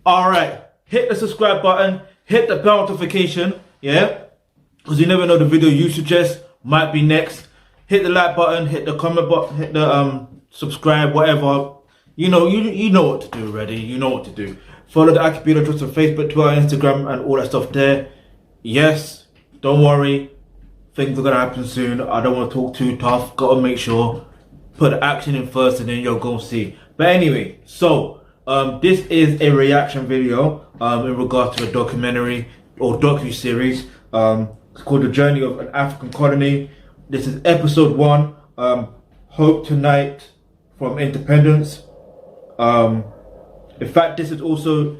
Alright, hit the subscribe button, hit the bell notification, yeah? Because you never know, the video you suggest might be next. Hit the like button, hit the comment button, hit the subscribe, whatever. You know what to do already. You know what to do. Follow the Alkebulantrust on Facebook, Twitter, Instagram, and all that stuff there. Yes, don't worry. Things are gonna happen soon. I don't want to talk too tough. Gotta make sure. Put the action in first and then you'll go see. But anyway, so this is a reaction video in regards to a documentary or docu-series. It's called The Journey of an African Colony. This is episode 1. Hope Tonight from Independence. In fact, this is also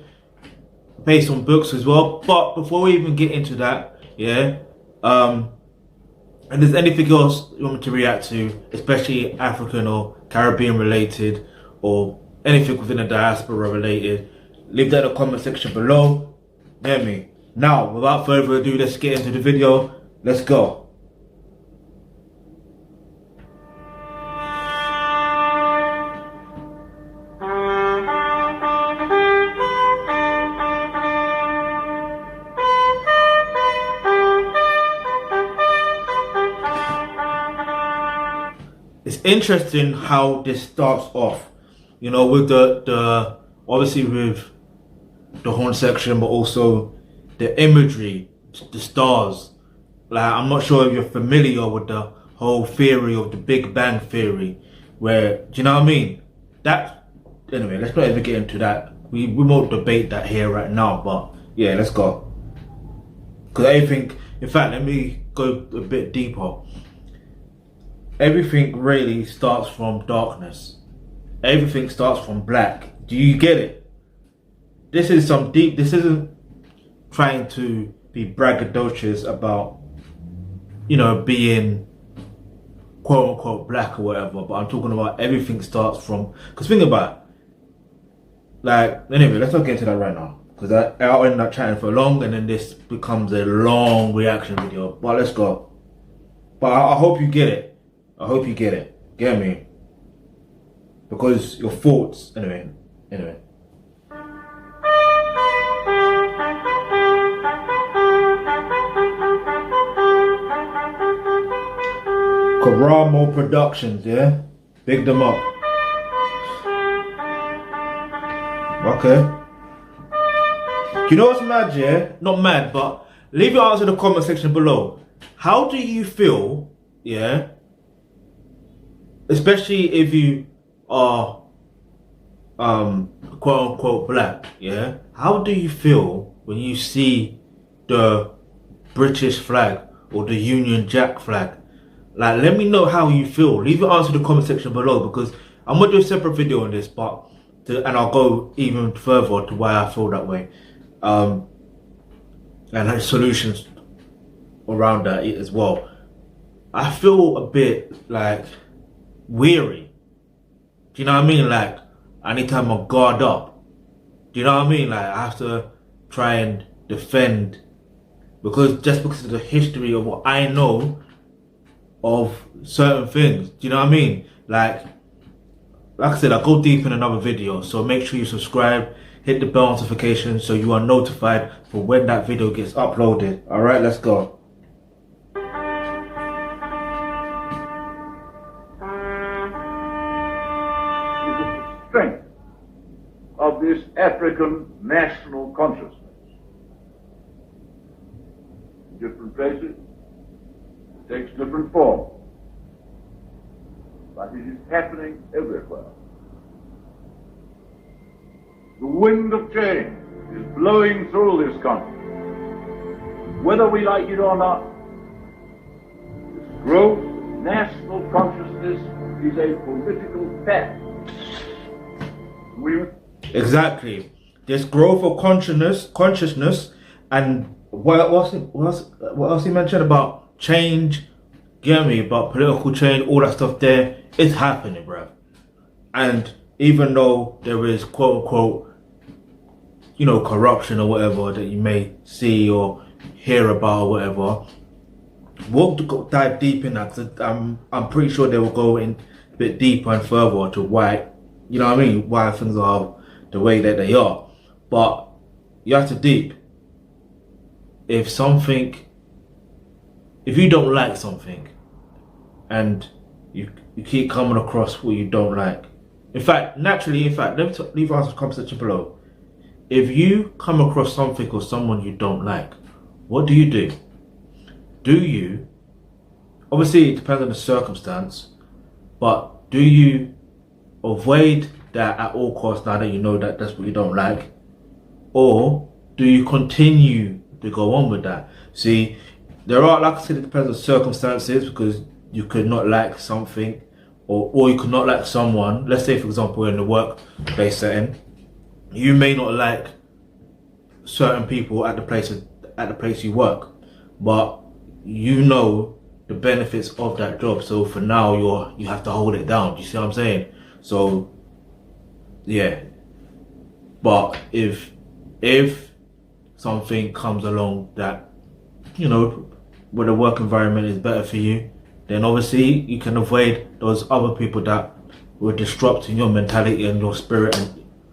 based on books as well. But before we even get into that, yeah, and there's anything else you want me to react to, especially African or Caribbean related, or anything within the diaspora related, leave that in the comment section below. Hear me. Now, without further ado, let's get into the video. Let's go. It's interesting how this starts off, you know, with the obviously with the horn section, but also the imagery, the stars. Like, I'm not sure if you're familiar with the whole theory of the Big Bang Theory, where, do you know what I mean? That, anyway, let's not even get into that. We won't debate that here right now, but yeah, let's go. Because I think, in fact, let me go a bit deeper. Everything really starts from darkness. Everything starts from black. Do you get it? This is some deep, this isn't trying to be braggadocious about, you know, being quote unquote black or whatever, but I'm talking about everything starts from, because think about it. Like, anyway, let's not get into that right now, because I'll end up chatting for long and then this becomes a long reaction video. But let's go. But I hope you get it. I hope you get it. Get me? Because your thoughts, anyway. Karamo Productions, yeah? Big them up. Okay. You know what's mad, yeah? Not mad, but leave your answer in the comment section below. How do you feel, yeah? Especially if you are quote unquote black, yeah? How do you feel when you see the British flag or the Union Jack flag? Like, let me know how you feel. Leave your answer in the comment section below, because I'm gonna do a separate video on this, but and I'll go even further to why I feel that way. And have solutions around that as well. I feel a bit like weary. Do you know what I mean? Like, I need to have my guard up. Do you know what I mean? Like, I have to try and defend, because of the history of what I know of certain things. Do you know what I mean? Like I said, I'll go deep in another video, so make sure you subscribe, hit the bell notification so you are notified for when that video gets uploaded. Alright, let's go. Strength of this African national consciousness. In different places, it takes different form, but it is happening everywhere. The wind of change is blowing through this country. Whether we like it or not, this growth of national consciousness is a political fact. Exactly. This growth of consciousness, and what else he mentioned about change, get me, about political change, all that stuff there, it's happening, bruv. And even though there is quote unquote, you know, corruption or whatever that you may see or hear about or whatever, we'll dive deep in that, because I'm pretty sure they will go in a bit deeper and further to why, you know what I mean, why things are the way that they are. But you have to deep. If you don't like something, and you keep coming across what you don't like. In fact, let me leave answer the comment section below. If you come across something or someone you don't like, what do you do? Do you, obviously it depends on the circumstance, but do you avoid that at all costs now that you know that that's what you don't like? Or do you continue to go on with that? See, there are, like I said, it depends on circumstances, because you could not like something, or you could not like someone. Let's say, for example, in the workplace setting, you may not like certain people at the place you work, but you know the benefits of that job. So for now, you have to hold it down. You see what I'm saying? So yeah. But if something comes along that, you know, where the work environment is better for you, then obviously you can avoid those other people that were disrupting your mentality and your spirit.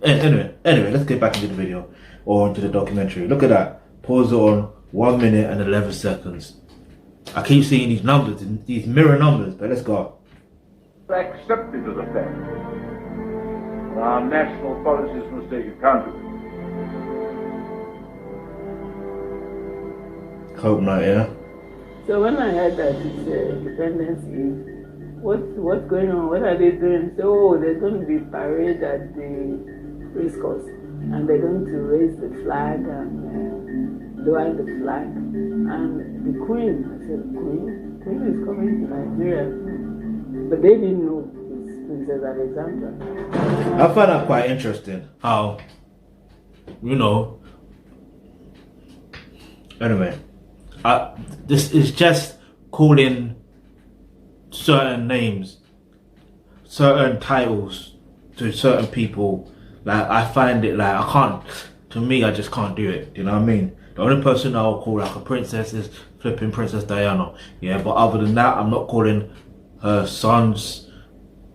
And anyway, let's get back into the video or into the documentary. Look at that. Pause it on 1 minute and 11 seconds. I keep seeing these numbers, these mirror numbers, but let's go. Accepted as a fact. Our national policies must take account of it. Hope not, yeah? So when I heard that it's Independence Eve, what's going on? What are they doing? So there's going to be parade at the race course, and they're going to raise the flag and lower the flag. And the Queen, I said, Queen is coming to Nigeria. But they didn't know it's Princess Alexandra. I find that quite interesting. How, you know, anyway, this is just calling certain names, certain titles to certain people. Like, I find it like, I just can't do it. You know what I mean? The only person I'll call like a princess is flipping Princess Diana. Yeah, but other than that, I'm not calling her sons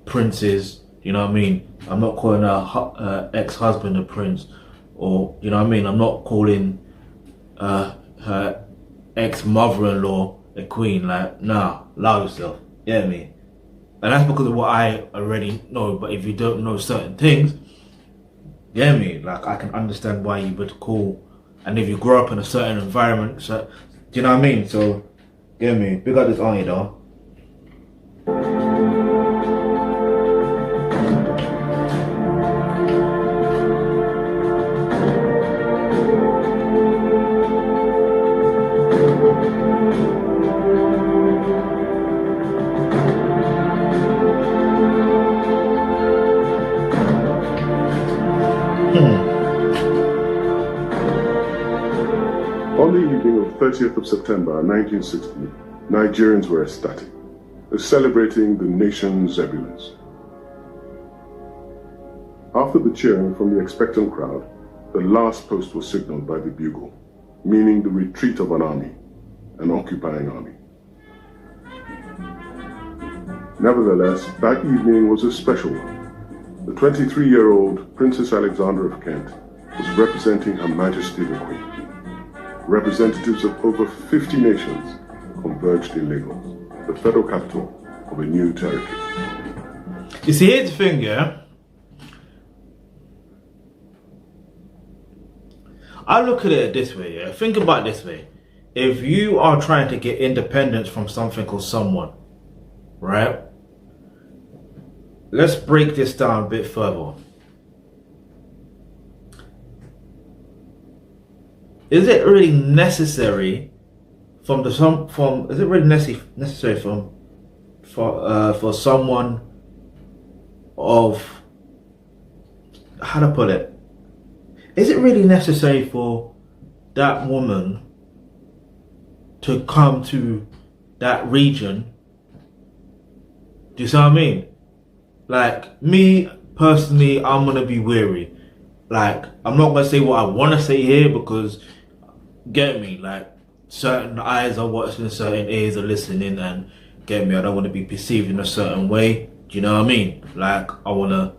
princes. You know what I mean? I'm not calling her ex-husband a prince, or, you know what I mean? I'm not calling her ex-mother-in-law a queen. Like, nah, allow yourself. You know what I mean? And that's because of what I already know. But if you don't know certain things, you know what I mean? Like, I can understand why you would call. And if you grow up in a certain environment, so, do you know what I mean? So, you know what I mean? Big up this auntie though. On the evening of 30th of September 1960, Nigerians were ecstatic, celebrating the nation's ebullience. After the cheering from the expectant crowd, the last post was signaled by the bugle, meaning the retreat of an army, an occupying army. Nevertheless, that evening was a special one. The 23-year-old Princess Alexandra of Kent was representing Her Majesty the Queen. Representatives of over 50 nations converged in Lagos, the federal capital of a new territory. You see, here's the thing, yeah? I look at it this way, yeah? Think about it this way. If you are trying to get independence from something or someone, right? Let's break this down a bit further. Is it really necessary for someone of, how to put it? Is it really necessary for that woman to come to that region? Do you see what I mean? Like, me personally, I'm gonna be wary. Like, I'm not gonna say what I wanna say here, because, get me, like, certain eyes are watching, certain ears are listening, and get me, I don't want to be perceived in a certain way. Do you know what I mean? Like, I wanna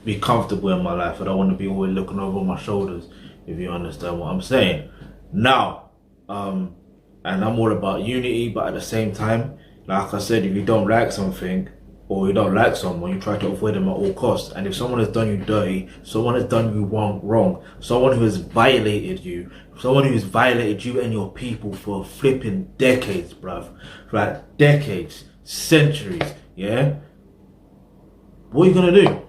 be comfortable in my life. I don't want to be always looking over my shoulders, if you understand what I'm saying. Now, and I'm all about unity, but at the same time, like I said, if you don't like something or you don't like someone, you try to avoid them at all costs. And if someone has done you dirty, someone has done you wrong, someone who has violated you, someone who has violated you and your people for flipping decades, bruv, right? Decades, centuries, yeah? What are you gonna do?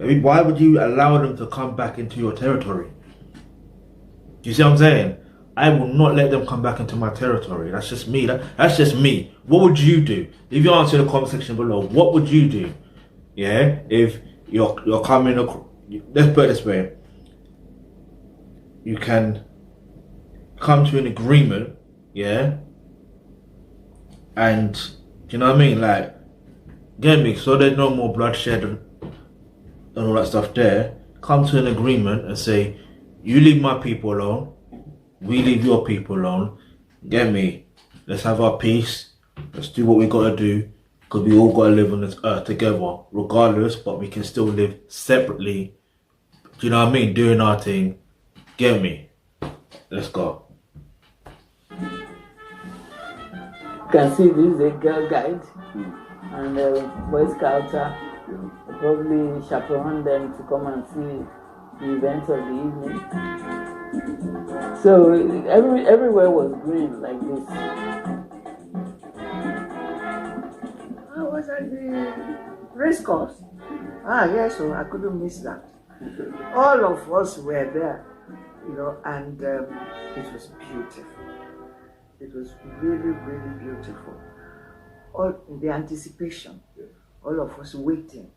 I mean, why would you allow them to come back into your territory? Do you see what I'm saying? I will not let them come back into my territory. That's just me. That's just me. What would you do? Leave your answer in the comment section below. What would you do? Yeah, if you're coming across, let's put it this way. You can come to an agreement, yeah, and do you know what I mean? Like, get me? So there's no more bloodshed and all that stuff there. Come to an agreement and say, you leave my people alone, we leave your people alone. Get me? Let's have our peace. Let's do what we gotta do, because we all gotta live on this earth together, regardless. But we can still live separately. Do you know what I mean? Doing our thing. Get me? Let's go. You can see this is a girl guide and a Boy Scouter. Probably chaperone them to come and see the events of the evening. So everywhere was green like this. I was at the race course. Yes, so I couldn't miss that. All of us were there, and it was beautiful. It was really, really beautiful. All the anticipation, all of us waiting.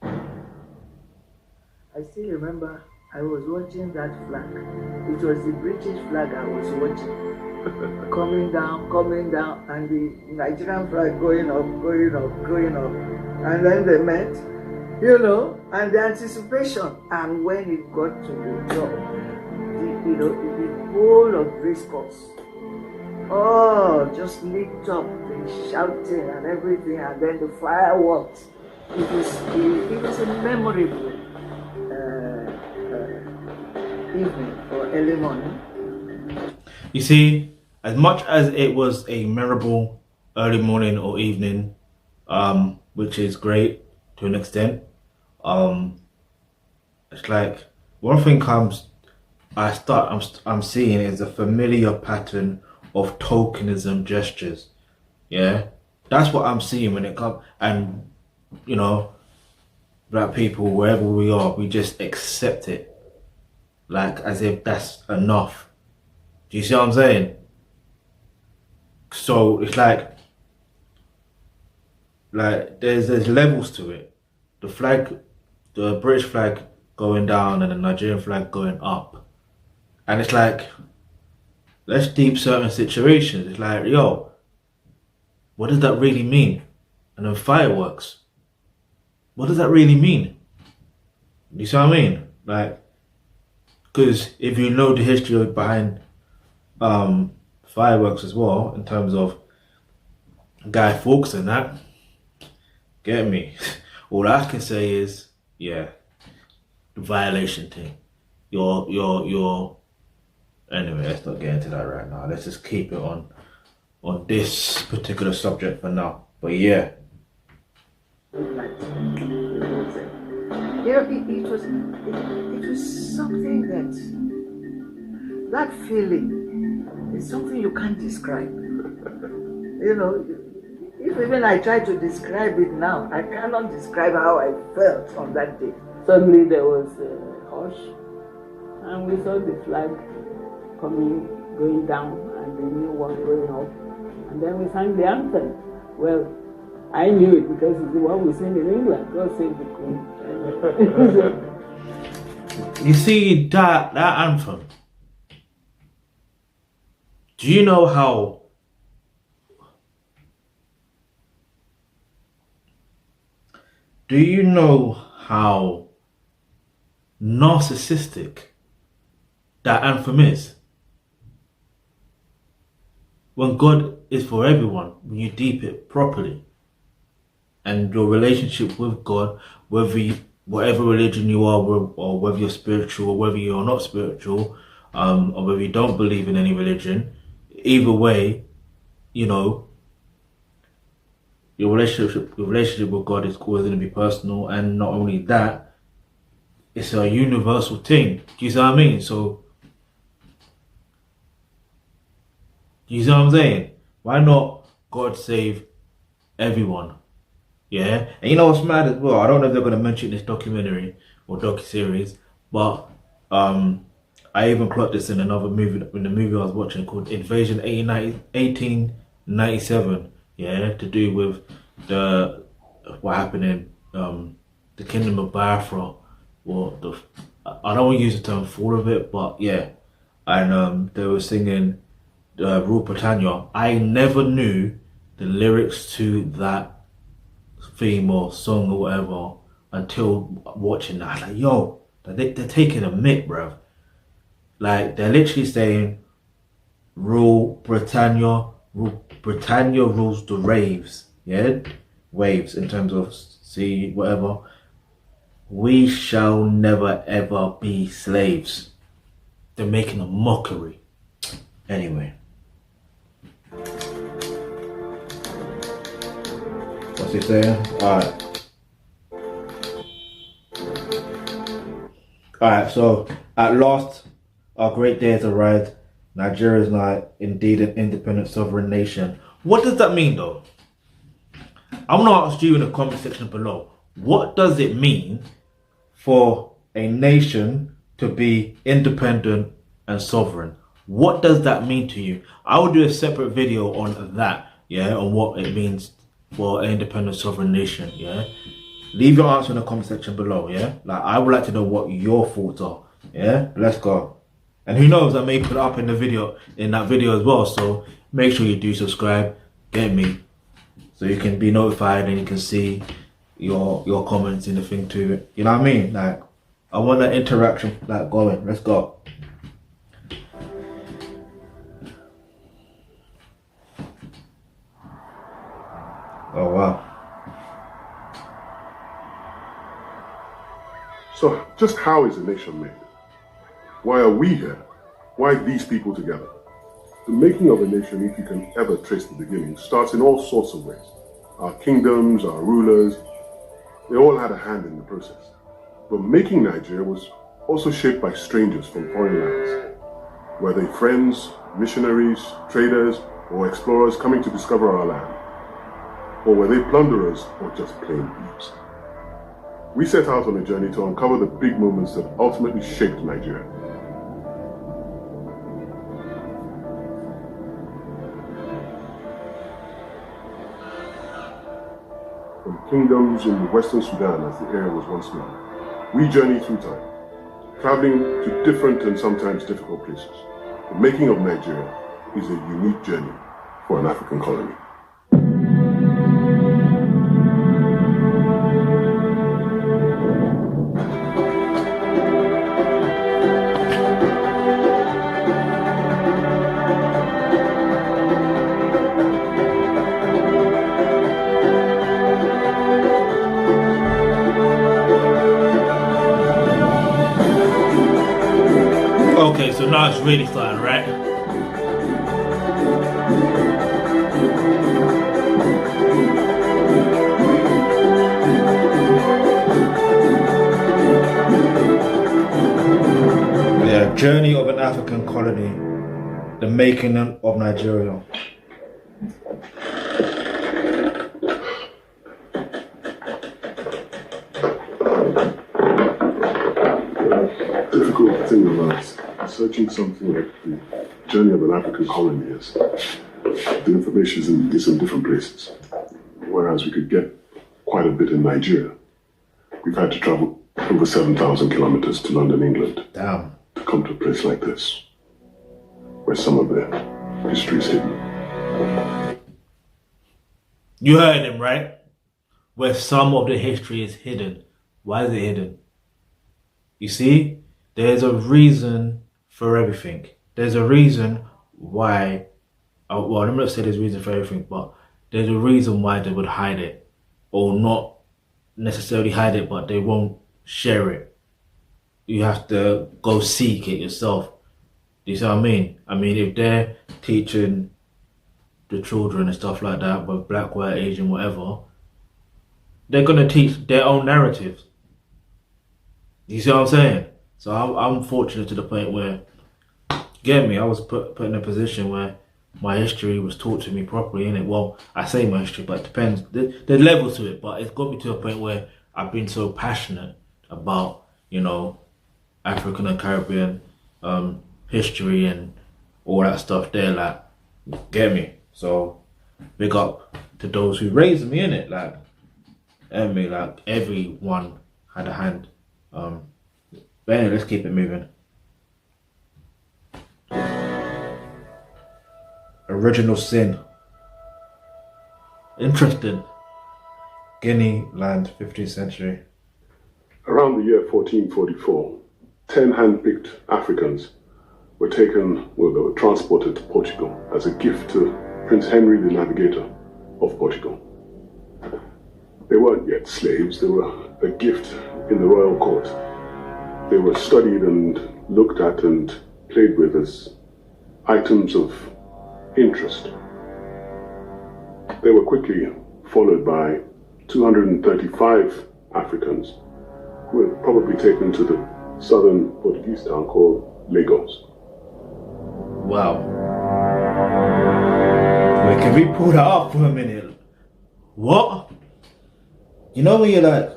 I still remember I was watching that flag. It was the British flag I was watching. coming down, and the Nigerian flag going up. And then they met, and the anticipation. And when it got to the top, the whole of race course, just lit up, the shouting and everything, and then the fireworks. It was a memorable evening or early morning. You see, as much as it was a memorable early morning or evening, which is great to an extent, it's like one thing I'm seeing is a familiar pattern of tokenism gestures. Yeah, that's what I'm seeing when it comes, and black people, wherever we are, we just accept it, like as if that's enough. Do you see what I'm saying? So it's like there's levels to it. The flag, the British flag going down and the Nigerian flag going up, and it's like, let's deep certain situations. It's like, yo, what does that really mean? And then fireworks. What does that really mean? You see what I mean? Like, because if you know the history behind fireworks as well, in terms of Guy Fawkes and that, get me? All I can say is, yeah, the violation thing. Anyway, let's not get into that right now. Let's just keep it on this particular subject for now. But yeah. It was something that feeling is something you can't describe. If even I try to describe it now, I cannot describe how I felt on that day. Suddenly there was a hush, and we saw the flag going down, and the new one going up, and then we sang the anthem. Well, I knew it because it's the one we sing in England. God save the Queen. You see that anthem? Do you know how narcissistic that anthem is? When God is for everyone, when you deep it properly. and your relationship with God, whatever religion you are, or whether you're spiritual or whether you're not spiritual, or whether you don't believe in any religion, either way, you know, your relationship with God is always going to be personal, and not only that, it's a universal thing. Do you see what I mean? So, you see what I'm saying? Why not God save everyone? Yeah, and you know what's mad as well? I don't know if they're gonna mention this documentary or docu-series, but I even clocked this in another movie, in the movie I was watching called Invasion 1897. Yeah, to do with what happened in the Kingdom of Biafra, or I don't want to use the term full of it, but yeah, and they were singing Rule Britannia. I never knew the lyrics to that theme or song or whatever until watching that. Like, yo, they're taking a mick, bruv. Like, they're literally saying, Rule Britannia rules the waves. Yeah? Waves in terms of sea, whatever. We shall never ever be slaves. They're making a mockery. Anyway. What's he saying? Alright, so at last our great day has arrived. Nigeria is now indeed an independent sovereign nation. What does that mean though? I'm gonna ask you in the comment section below. What does it mean for a nation to be independent and sovereign? What does that mean to you? I will do a separate video on that, yeah, on what it means for an independent sovereign nation, yeah. Leave your answer in the comment section below, yeah. Like, I would like to know what your thoughts are, yeah. Let's go. And who knows, I may put it up in that video as well. So make sure you do subscribe, get me, so you can be notified and you can see your comments in the thing too. You know what I mean? Like, I want that interaction like going. Let's go. Oh wow. So, just how is a nation made? Why are we here? Why these people together? The making of a nation, if you can ever trace the beginning, starts in all sorts of ways. Our kingdoms, our rulers, they all had a hand in the process. But making Nigeria was also shaped by strangers from foreign lands. Were they friends, missionaries, traders, or explorers coming to discover our land? Or were they plunderers or just plain thieves? We set out on a journey to uncover the big moments that ultimately shaped Nigeria. From kingdoms in western Sudan, as the area was once known, we journey through time, traveling to different and sometimes difficult places. The making of Nigeria is a unique journey for an African colony. Okay, so now it's really starting, right? Yeah, journey of an African colony, the making of Nigeria. Difficult thing about searching something like the journey of an African colony is the information is in different places. Whereas we could get quite a bit in Nigeria, we've had to travel over 7,000 kilometers to London, England. Damn. To come to a place like this, where some of the history is hidden. You heard him, right? Where some of the history is hidden. Why is it hidden? You see, there's a reason for everything. There's a reason why, well, I'm not saying there's a reason for everything, but there's a reason why they would hide it. or not necessarily hide it, but they won't share it. You have to go seek it yourself. Do you see what I mean? I mean, if they're teaching the children and stuff like that, but black, white, Asian, whatever, they're gonna teach their own narratives. You see what I'm saying? So I'm fortunate to the point where, get me, I was put in a position where my history was taught to me properly, innit? Well, I say my history, but it depends. There's levels to it, but it's got me to a point where I've been so passionate about, you know, African and Caribbean history and all that stuff there, like, get me? So, big up to those who raised me, innit? Like, like, everyone had a hand. But anyway, let's keep it moving. Original sin. Interesting. Guinea land, 15th century. Around the year 1444, 10 hand-picked Africans were transported to Portugal as a gift to Prince Henry the Navigator of Portugal. They weren't yet slaves, they were a gift in the royal court. They were studied and looked at and played with as items of interest. They were quickly followed by 235 Africans who were probably taken to the southern Portuguese town called Lagos. Wow. Wait, can we pull that up for a minute? What? You know when you're like,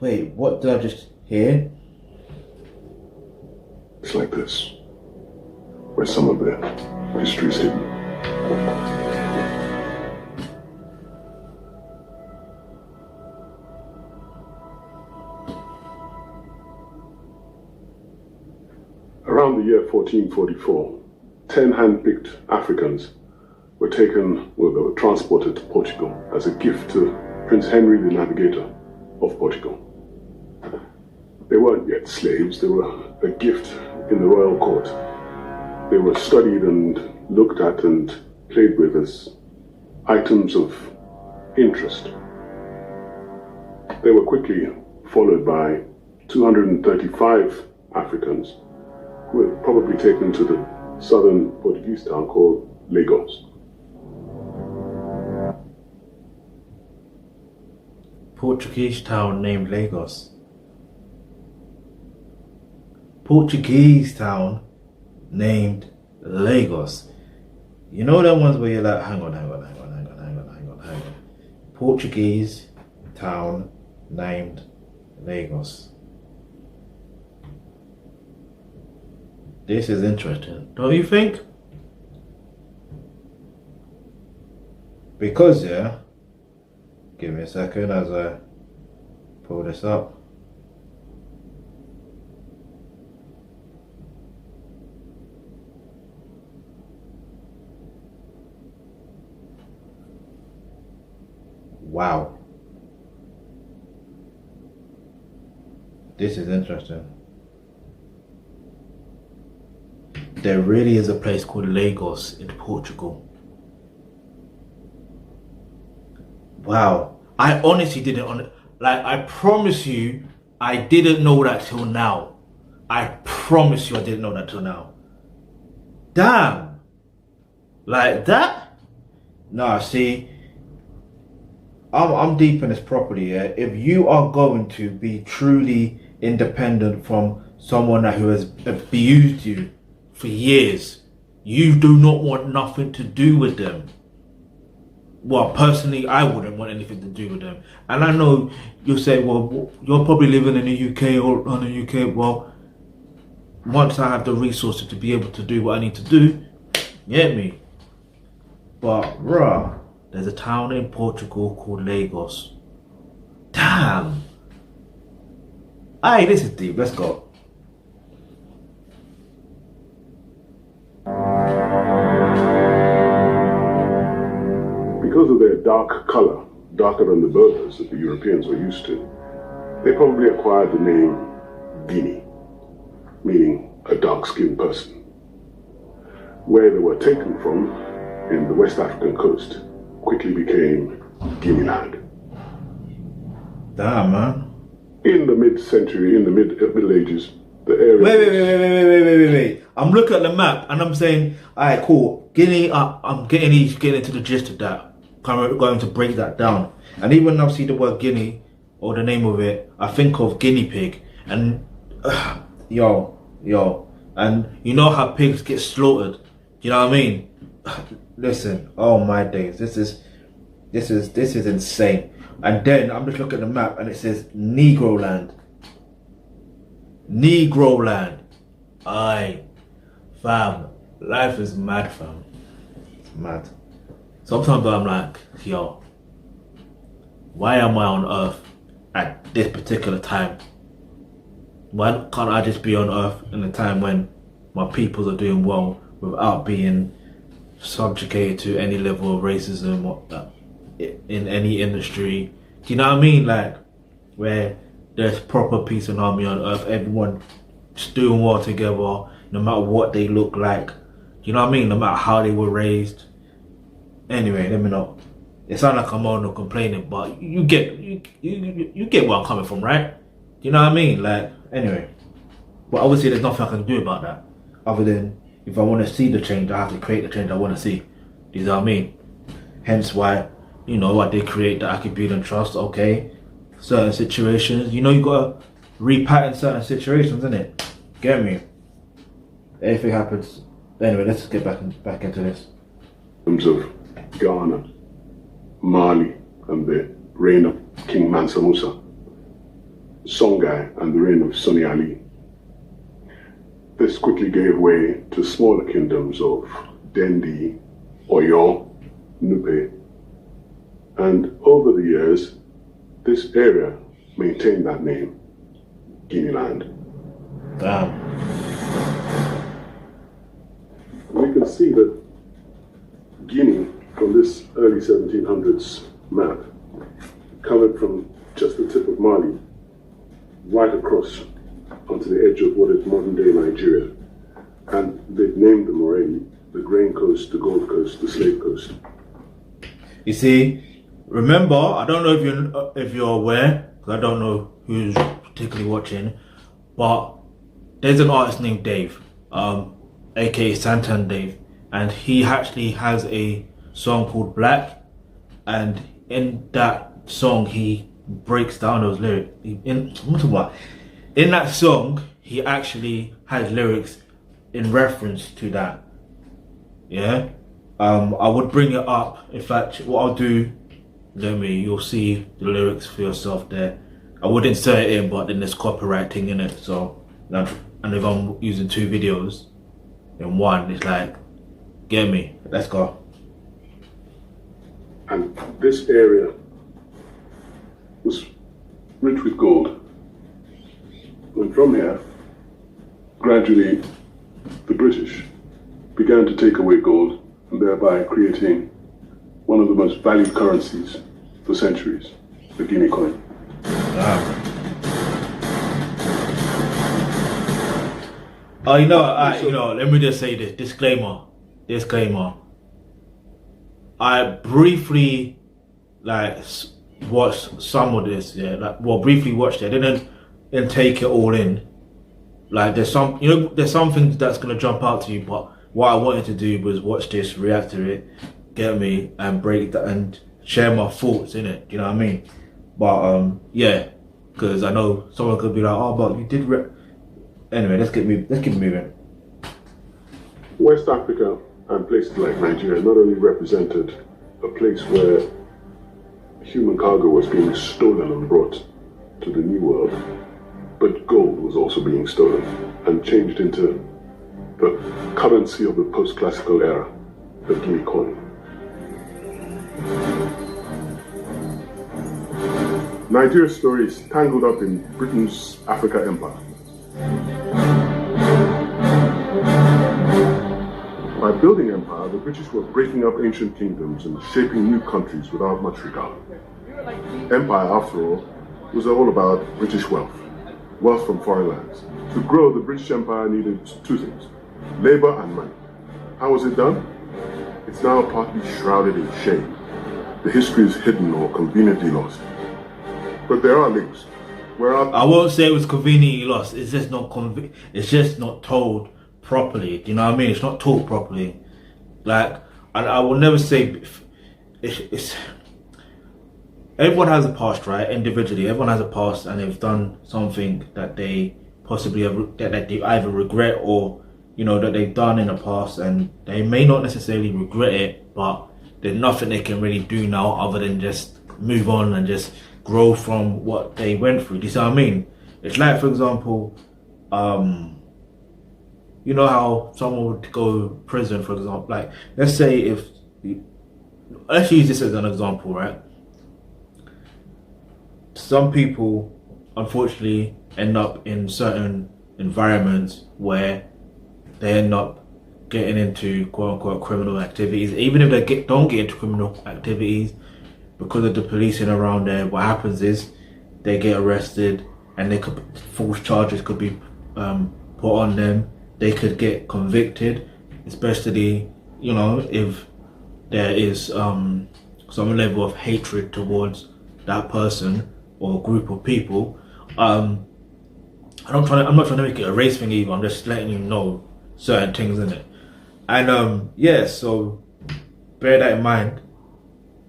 wait, what did I just hear? It's like this, where some of their history is hidden. Around the year 1444, 10 hand-picked Africans were transported to Portugal as a gift to Prince Henry the Navigator of Portugal. They weren't yet slaves, they were a gift in the royal court. They were studied and looked at and played with as items of interest. They were quickly followed by 235 Africans who were probably taken to the southern Portuguese town called Lagos. Portuguese town named Lagos. Portuguese town named Lagos. You know them ones where you're like, hang on. Portuguese town named Lagos. This is interesting, don't you think? Because, yeah, give me a second as I pull this up. Wow. This is interesting. There really is a place called Lagos in Portugal. Wow. I honestly didn't, I promise you, I didn't know that till now. I promise you I didn't know that till now. Damn. Like that? Nah, see, I'm deep in this property, yeah? If you are going to be truly independent from someone who has abused you for years, you do not want nothing to do with them. Well, personally, I wouldn't want anything to do with them. And I know you'll say, well, you're probably living in the UK or on the UK. Well, once I have the resources to be able to do what I need to do, get me. But, bruh, there's a town in Portugal called Lagos. Damn. Aye, this is deep. Let's go. Because of their dark color, darker than the Berbers that the Europeans were used to, they probably acquired the name Guinea, meaning a dark-skinned person. Where they were taken from, in the West African coast, quickly became Guinea land. Damn, man. In the mid-century, in the Middle Ages, the area... Wait. I'm looking at the map and I'm saying, alright, cool. Guinea, I'm getting into the gist of that. I'm going to break that down. And even when I see the word Guinea, or the name of it, I think of guinea pig. And, yo. And you know how pigs get slaughtered. You know what I mean? Listen, oh my days. This is insane. And then I'm just looking at the map and it says Negro land. Aye. Fam. Life is mad, fam. It's mad. Sometimes I'm like, yo, why am I on earth at this particular time? Why can't I just be on earth in a time when my peoples are doing well without being subjugated to any level of racism or in any industry? Do you know what I mean? Like, where there's proper peace and harmony on earth, everyone just doing well together, no matter what they look like. Do you know what I mean? No matter how they were raised. Anyway, let me know. It sounds like I'm on or complaining, but you get where I'm coming from, right? Do you know what I mean? Like, anyway. But obviously there's nothing I can do about that. Other than, if I want to see the change, I have to create the change I want to see. Do you know what I mean? Hence why, you know, I did create the Alkebulantrust, okay? Certain situations, you know, you gotta repattern certain situations, innit? Get me? Anything happens. Anyway, let's get back into this. In terms of Ghana, Mali, and the reign of King Mansa Musa, Songhai, and the reign of Sonny Ali. This quickly gave way to smaller kingdoms of Dendi, Oyo, Nupe, and over the years, this area maintained that name, Guinea land. Damn. We can see that Guinea, from this early 1700s map, covered from just the tip of Mali, right across onto the edge of what is modern-day Nigeria. And they've named them already, the Grain Coast, the Gold Coast, the Slave Coast. You see, remember, I don't know if you're aware, because I don't know who's particularly watching, but there's an artist named Dave, aka Santan Dave, and he actually has a song called Black, and in that song he breaks down those lyrics. In that song he actually has lyrics in reference to that. Yeah. I would bring it up. In fact, what I'll do, you'll see the lyrics for yourself there. I would insert it in, but then there's copyright thing in it, so, and if I'm using two videos in one, it's like, get me, let's go. And this area was rich with gold. And from here, gradually, the British began to take away gold, and thereby creating one of the most valued currencies for centuries, the Guinea coin. Wow. Oh, let me just say this, disclaimer. I briefly, watched some of this, briefly watched it. I didn't take it all in. Like, there's some things that's gonna jump out to you, but what I wanted to do was watch this, react to it, get me, and break that and share my thoughts in it. You know what I mean? But yeah, because I know someone could be like, "Oh, but you did." Anyway, let's keep moving. West Africa and places like Nigeria not only represented a place where human cargo was being stolen and brought to the New World, but gold was also being stolen and changed into the currency of the post-classical era, the Guinea coin. Nigeria's story is tangled up in Britain's Africa Empire. By building empire, the British were breaking up ancient kingdoms and shaping new countries without much regard. Empire, after all, was all about British wealth from foreign lands. To grow, the British Empire needed two things: labor and money. How was it done? It's now partly shrouded in shame. The history is hidden or conveniently lost. But there are links. Where are I won't say it was conveniently lost. It's just not it's just not told properly. Do you know what I mean? It's not told properly. Like, I will never say it's everyone has a past, right? Individually, everyone has a past, and they've done something that they possibly have, that they either regret, or that they've done in the past, and they may not necessarily regret it, but there's nothing they can really do now other than just move on and just grow from what they went through. Do you see what I mean? It's like, for example, you know how someone would go to prison, for example. Like, let's say let's use this as an example, right? Some people, unfortunately, end up in certain environments where they end up getting into quote-unquote criminal activities. Even if they don't get into criminal activities, because of the policing around there, what happens is they get arrested, and false charges could be put on them. They could get convicted, especially if there is some level of hatred towards that person or group of people. I'm not trying to make it a race thing either. I'm just letting you know certain things in it. And so bear that in mind.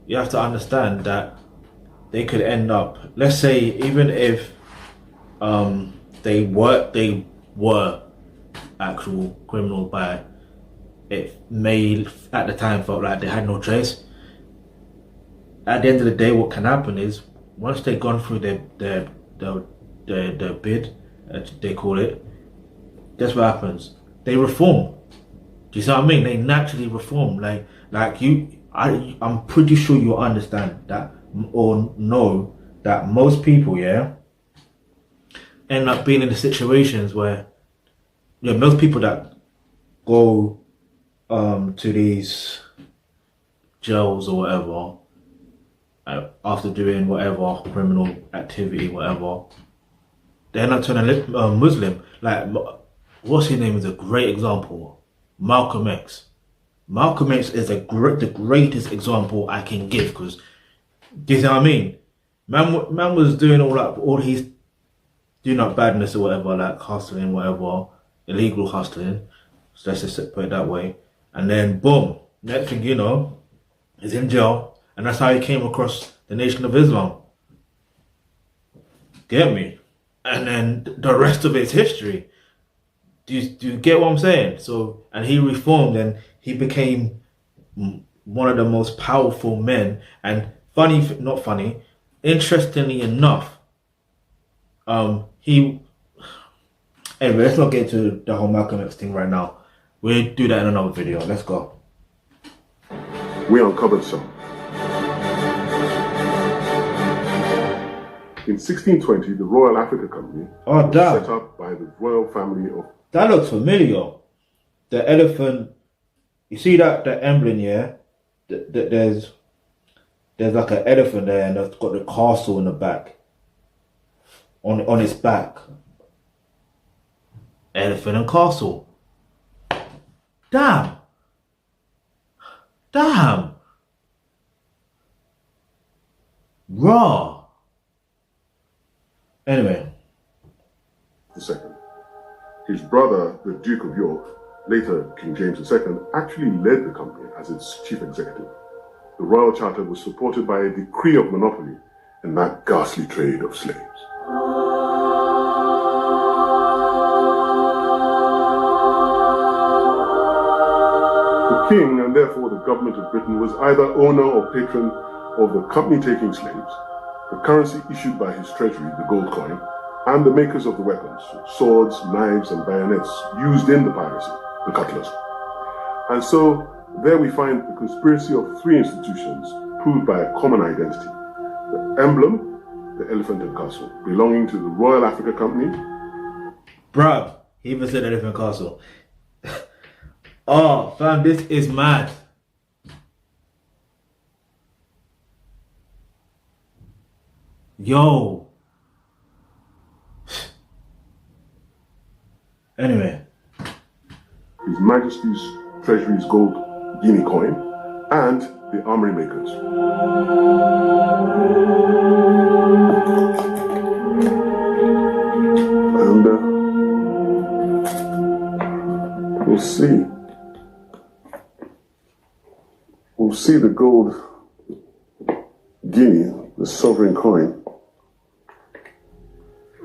You have to understand that they could end up, let's say, even if they were actual criminals, but it may at the time felt like they had no choice. At the end of the day, what can happen is, once they've gone through their bid, they call it, guess what happens? They reform. Do you see what I mean? They naturally reform. I'm pretty sure you understand that, or know that most people, end up being in the situations where, most people that go to these jails or whatever, after doing whatever criminal activity, whatever, they end up turning Muslim. Like, what's his name is a great example. Malcolm X. Malcolm X is the greatest example I can give, because, do you know what I mean? Man was doing all his doing up badness or whatever, like hustling, whatever, illegal hustling. So let's just put it that way. And then boom, next thing you know, he's in jail, and that's how he came across the Nation of Islam. Get me? And then the rest of it's history. Do you get what I'm saying? So, and he reformed, and he became one of the most powerful men. And interestingly enough, anyway, let's not get into the whole Malcolm X thing right now. We'll do that in another video. Let's go. We uncovered some. In 1620, the Royal Africa Company was set up by the royal family of... That looks familiar. The elephant, you see that the emblem, there's like an elephant there, and it's got the castle in the back, on its back. Elephant and castle. Damn. Raw. Anyway. The second. His brother, the Duke of York, later King James II, actually led the company as its chief executive. The royal charter was supported by a decree of monopoly in that ghastly trade of slaves. The king, and therefore the government of Britain, was either owner or patron of the company taking slaves, the currency issued by his treasury, the gold coin, and the makers of the weapons, swords, knives, and bayonets used in the piracy, the cutlass. And so, there we find the conspiracy of three institutions proved by a common identity. The emblem, the elephant and castle, belonging to the Royal Africa Company. Bruh, he even said elephant castle. Oh, fam, this is mad. Yo. Anyway. His Majesty's Treasury's gold guinea coin and the armory makers. we'll see. We'll see the gold guinea, the sovereign coin,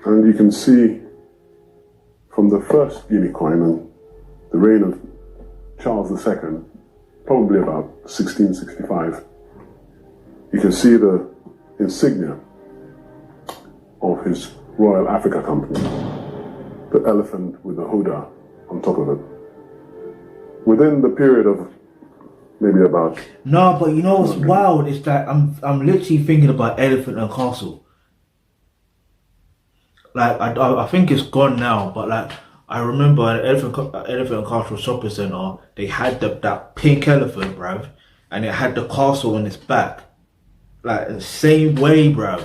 and you can see from the first guinea coin and the reign of Charles II, probably about 1665, you can see the insignia of his Royal Africa Company, the elephant with the Huda on top of it. Within the period of maybe about... No, but you know what's wild? It's like I'm literally thinking about Elephant and Castle. Like I think it's gone now, but like I remember at Elephant and Castle shopping centre, they had that pink elephant, bruv, and it had the castle on its back, like the same way, bruv.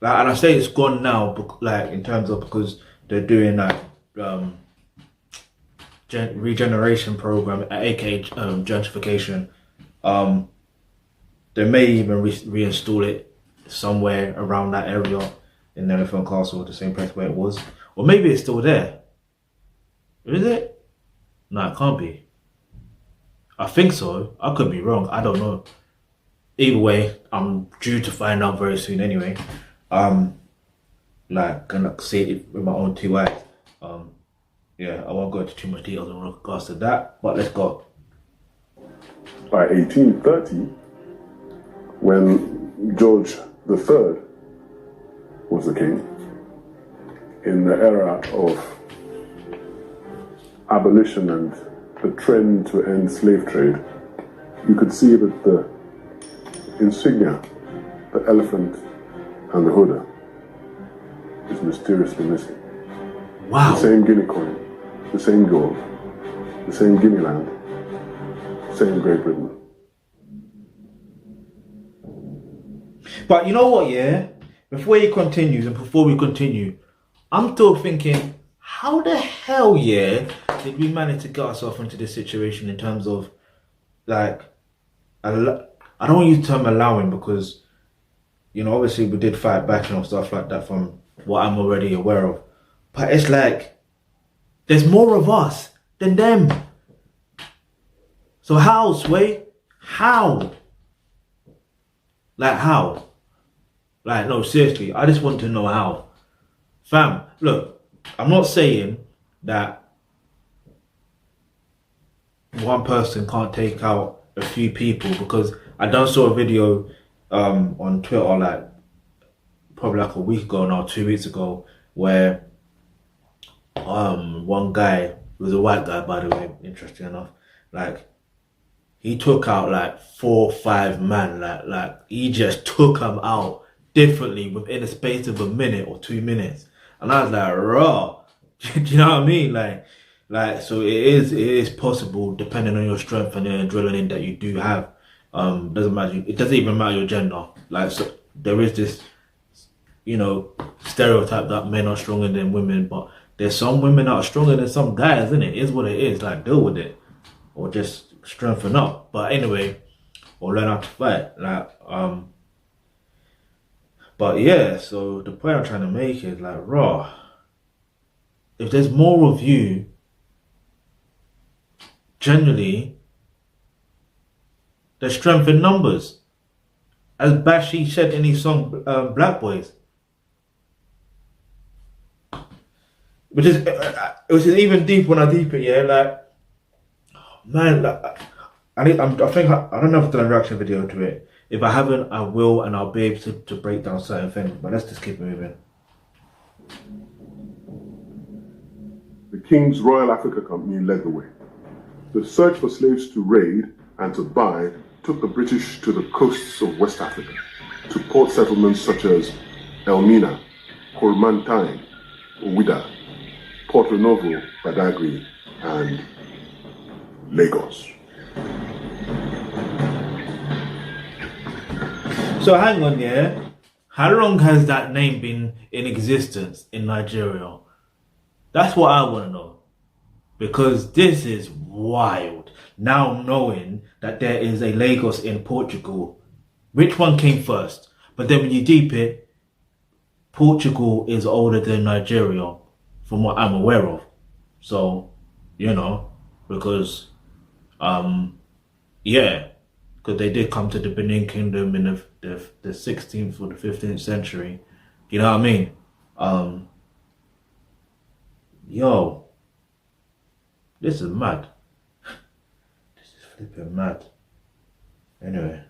Like, and I say it's gone now, like in terms of because they're doing like regeneration program, aka gentrification. They may even reinstall it somewhere around that area in Elephant Castle, the same place where it was, or maybe it's still there. Is it? No, it can't be. I think so. I could be wrong. I don't know. Either way, I'm due to find out very soon. Anyway, like gonna see it with my own two eyes. Yeah, I won't go into too much details in regards to that, but let's go. By 1830, when George III was the king, in the era of abolition and the trend to end slave trade, you could see that the insignia, the elephant and the Huda, is mysteriously missing. Wow. The same guinea coin, the same gold, the same Guinea land, same Great Britain. But you know what, yeah? Before he continues and before we continue, I'm still thinking, how the hell, yeah, did we manage to get ourselves into this situation in terms of, like, I don't want to use the term allowing because, you know, obviously we did fight back and stuff like that from what I'm already aware of. But it's like, there's more of us than them. So how, Sway? How? Like, how? Like, no, seriously, I just want to know how. Fam, look, I'm not saying that one person can't take out a few people, because I done saw a video on Twitter like probably like a week ago now, 2 weeks ago, where one guy, who was a white guy by the way, interesting enough, like he took out like 4 or 5 men, like he just took them out differently within a space of a minute or 2 minutes, and I was like, raw. Do you know what I mean? Like so it is possible depending on your strength and the adrenaline that you do have. Doesn't matter. It doesn't even matter your gender. Like, so there is this, you know, stereotype that men are stronger than women, but there's some women that are stronger than some guys, isn't it? It is what it is. Like, deal with it, or just strengthen up. But anyway, or learn how to fight. Like, but yeah. So the point I'm trying to make is like, raw. If there's more of you, generally, there's strength in numbers. As Bashi said in his song, Black Boys. Which is, it is even deep when I deep it, yeah, like, man, like, I think, I don't know if I've done a reaction video to it. If I haven't, I will, and I'll be able to break down certain things, but let's just keep moving. The King's Royal Africa Company led the way. The search for slaves to raid and to buy took the British to the coasts of West Africa, to port settlements such as Elmina, Kormantine, Ouida, Porto Novo, Badagry, and Lagos. So hang on, yeah? How long has that name been in existence in Nigeria? That's what I want to know. Because this is wild. Now knowing that there is a Lagos in Portugal. Which one came first? But then when you deep it, Portugal is older than Nigeria, from what I'm aware of. So, you know, because, yeah, because they did come to the Benin Kingdom in the 16th or the 15th century. You know what I mean? Yo, this is mad. This is flipping mad. Anyway.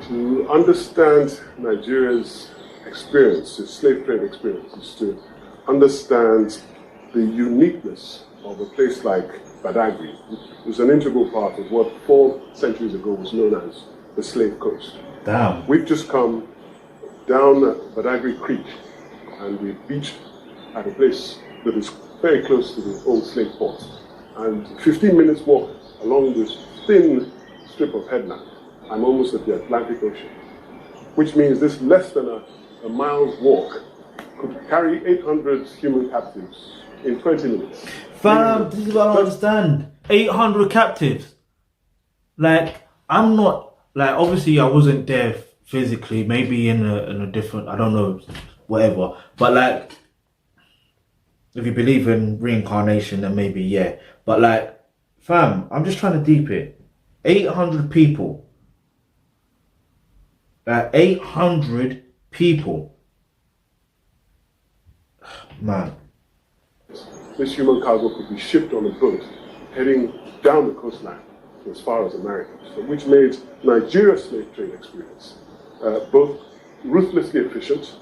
To understand Nigeria's experience, its slave trade experience, is to understand the uniqueness of a place like Badagry, which was an integral part of what 4 centuries ago was known as the Slave Coast. Damn. We've just come down Badagry Creek and we beached at a place that is very close to the old slave port. And 15 minutes walk along this thin strip of headland, I'm almost at the Atlantic Ocean, which means this less than a mile's walk could carry 800 human captives in 20 minutes. Fam, this is what I don't understand. 800 captives. Like, I'm not, like, obviously I wasn't there physically, maybe in a different, I don't know, whatever. But like, if you believe in reincarnation, then maybe, yeah. But like, fam, I'm just trying to deep it. 800 people. Like, 800 people. Man. This human cargo could be shipped on a boat heading down the coastline to as far as America, so which made Nigeria's slave trade experience both ruthlessly efficient,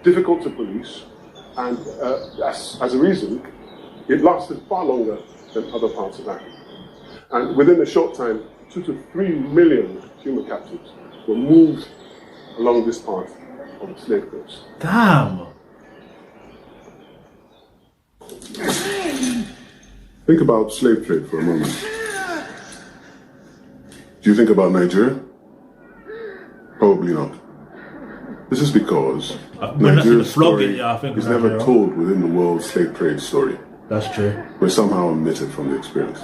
difficult to police, and as a reason, it lasted far longer than other parts of Africa. And within a short time, 2 to 3 million human captives were moved along this part of the slave coast. Damn. Think about slave trade for a moment. Do you think about Nigeria? Probably not. This is because Nigeria's story is never told within the world slave trade story. That's true. We're somehow omitted from the experience.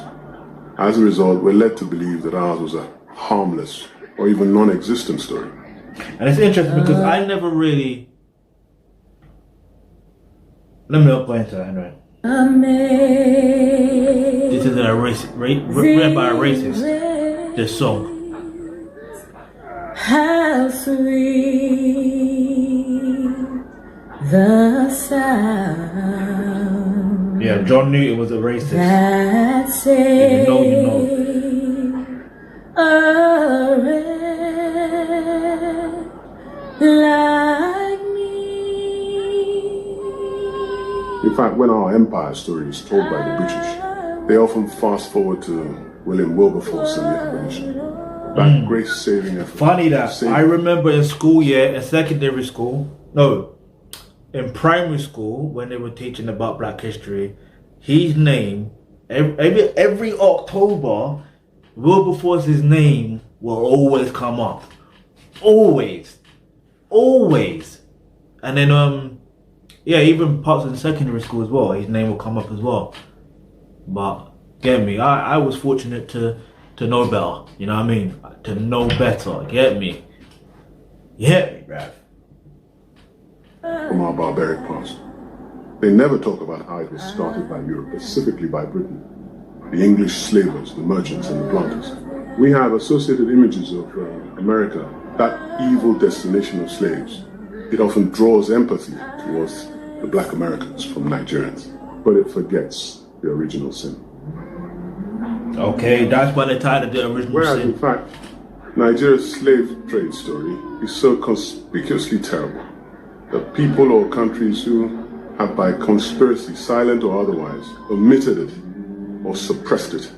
As a result, we're led to believe that ours was a harmless or even non-existent story. And it's interesting because I never really... Let me not go into that anyway. This is read by a racist. This song. How sweet the sound. Yeah, John knew it was a racist. That If you know, you know. a red like me. In fact, when our empire story is told by the British, they often fast forward to William Wilberforce and the abolition. That grace-saving effort. Funny that I remember in school, in secondary school, in primary school, when they were teaching about Black history, his name, every October, Wilberforce's name will always come up. Always. And then, even parts in secondary school as well, his name will come up as well. But, get me, I was fortunate to know better, you know what I mean? To know better, get me? Get me, bruv. From our barbaric past. They never talk about how it was started by Europe, specifically by Britain. The English slavers, the merchants, and the planters. We have associated images of America, that evil destination of slaves. It often draws empathy towards the Black Americans from Nigerians, but it forgets the original sin. Okay, that's why they tied the original Whereas, sin. in fact, Nigeria's slave trade story is so conspicuously terrible that people or countries who have by conspiracy, silent or otherwise, omitted it or suppressed it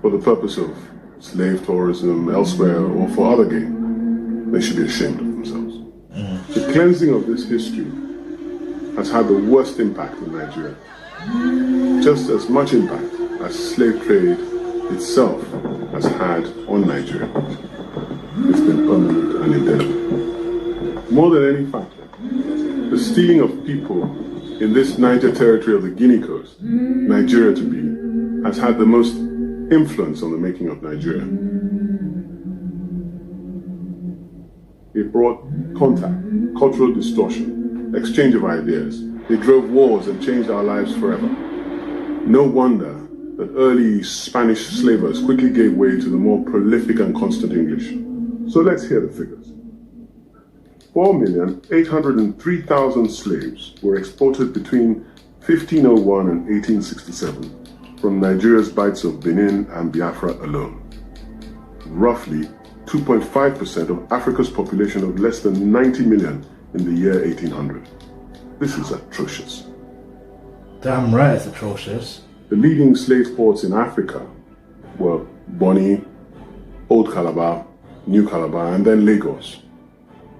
for the purpose of slave tourism elsewhere or for other gain, they should be ashamed of themselves. The cleansing of this history has had the worst impact in Nigeria. Just as much impact as slave trade itself has had on Nigeria. It's been permanent and indelible. More than any factor, the stealing of people in this Niger territory of the Guinea Coast, Nigeria to be, has had the most influence on the making of Nigeria. It brought contact, cultural distortion, exchange of ideas. It drove wars and changed our lives forever. No wonder that early Spanish slavers quickly gave way to the more prolific and constant English. So let's hear the figures. 4,803,000 slaves were exported between 1501 and 1867 from Nigeria's bights of Benin and Biafra alone. Roughly 2.5% of Africa's population of less than 90 million in the year 1800. This is atrocious. Damn right, it's atrocious. The leading slave ports in Africa were Bonny, Old Calabar, New Calabar, and then Lagos.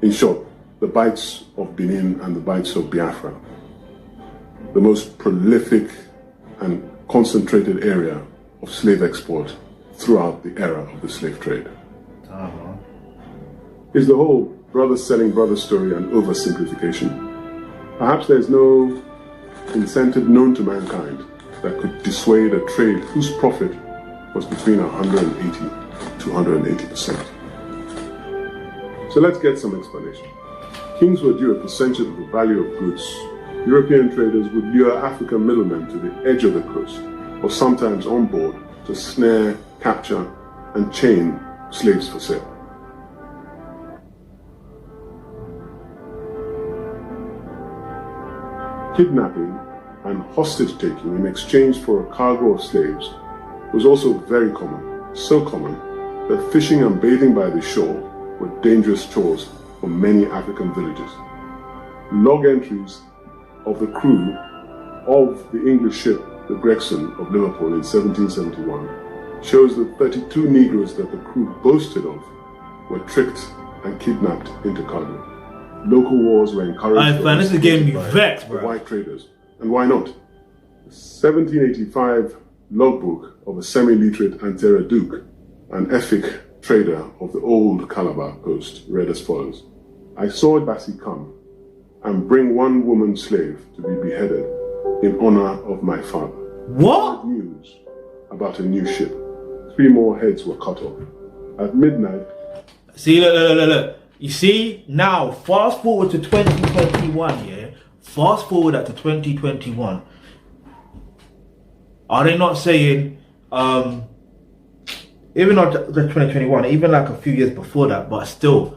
In short, the bights of Benin and the bights of Biafra. The most prolific and concentrated area of slave export throughout the era of the slave trade. Is the whole brother selling brother story an oversimplification? Perhaps there's no incentive known to mankind that could dissuade a trade whose profit was between 180 to 280%. So let's get some explanation. Kings were due a percentage of the value of goods. European traders would lure African middlemen to the edge of the coast, or sometimes on board, to snare, capture, and chain slaves for sale. Kidnapping and hostage-taking in exchange for a cargo of slaves was also very common, so common that fishing and bathing by the shore were dangerous chores for many African villages. Log entries of the crew of the English ship, the Gregson of Liverpool in 1771, shows that 32 Negroes that the crew boasted of were tricked and kidnapped into cargo. Local wars were encouraged This is getting me by vexed, bro. white traders. And why not? The 1785 logbook of a semi-literate Antera Duke, an Efik trader of the old Calabar post, read as follows: I saw Bassi come and bring one woman slave to be beheaded in honor of my father. What? News about a new ship. 3 more heads were cut off. At midnight, See, look. You see, now, fast forward to 2021, yeah? Fast forward that to 2021. Are they not saying, even not the 2021, even like a few years before that, but still,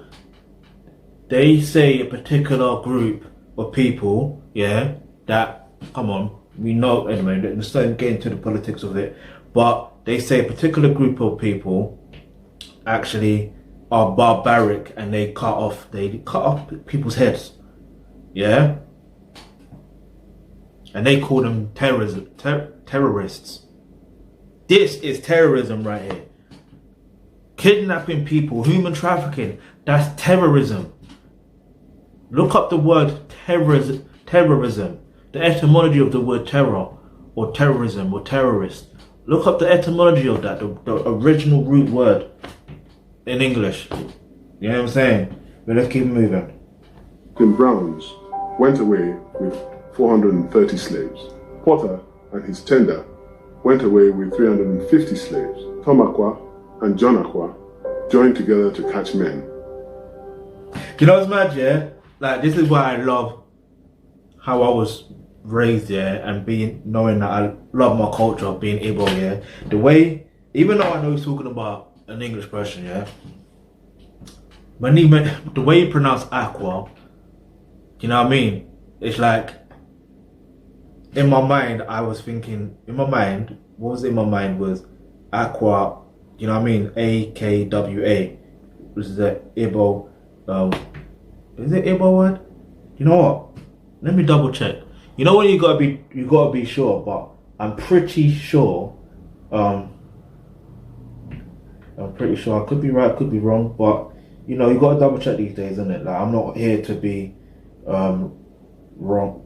they say a particular group of people, yeah, that, come on, we know, anyway, let's not get into the politics of it, but they say a particular group of people actually are barbaric and they cut off people's heads, yeah, and they call them terrorists. This is terrorism right here. Kidnapping people, human trafficking, that's terrorism. Look up the word terrorism, the etymology of the word terror or terrorism or terrorist. Look up the etymology of that, the original root word in English. You know what I'm saying? But let's keep moving. Tim Browns went away with 430 slaves. Potter and his tender went away with 350 slaves. Tom Aqua and John Aqua joined together to catch men. You know what's mad, yeah? Like, this is why I love how I was raised, yeah, and knowing that I love my culture of being able, yeah. The way, even though I know he's talking about an English person, yeah, the way you pronounce aqua, you know what I mean? It's like, in my mind, I was thinking, what was in my mind was aqua, you know what I mean? AKWA, which is the Igbo, is it Igbo word? You know what? Let me double check. You know when you gotta be sure, but I'm pretty sure, I could be right, could be wrong, but you know, you gotta double check these days, isn't it? Like, I'm not here to be wrong.